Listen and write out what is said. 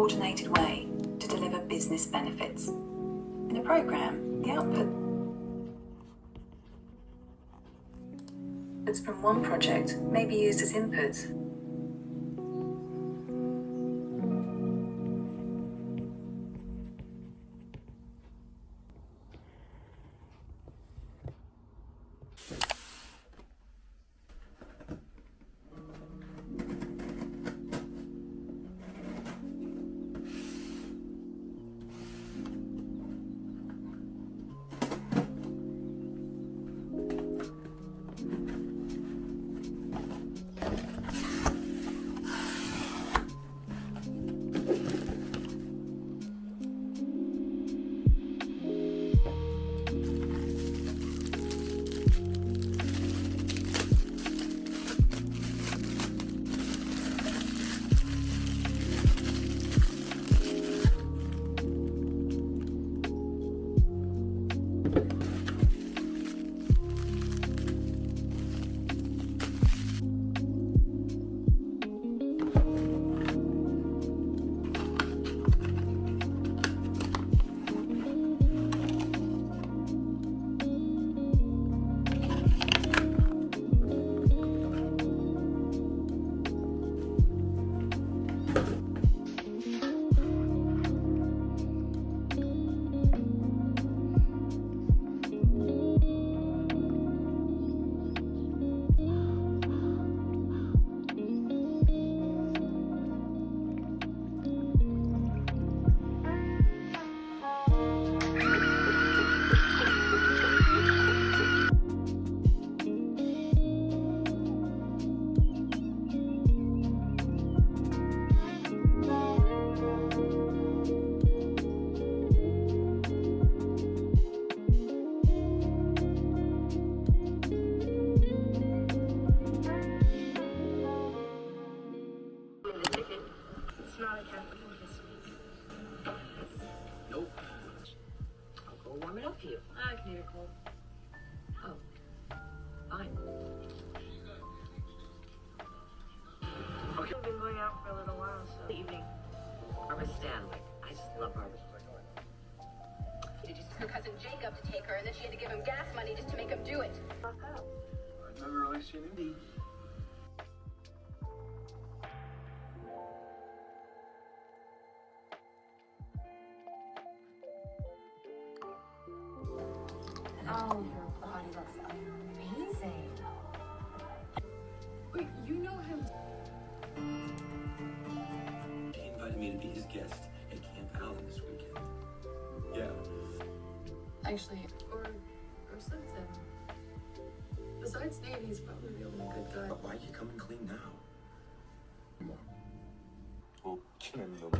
coordinated way to deliver business benefits. In a program, the outputs from one project may be used as inputs careful, don't kiss me. Nope. I'll go warm it up for you. I can hear it cold. Oh, fine. Okay. We've been going out for a little while, so evening. Barbara Stanwyck. I just love Barbara. Did you ask her cousin Jacob to take her, and then she had to give him gas money just to make him do it? I've never really seen him. Oh, your body looks amazing. Wait, you know him? He invited me to be his guest at Camp Allen this weekend. Yeah. Actually, or since then. Besides Nate, he's probably the only good guy. But why are you coming clean now? Well, can I know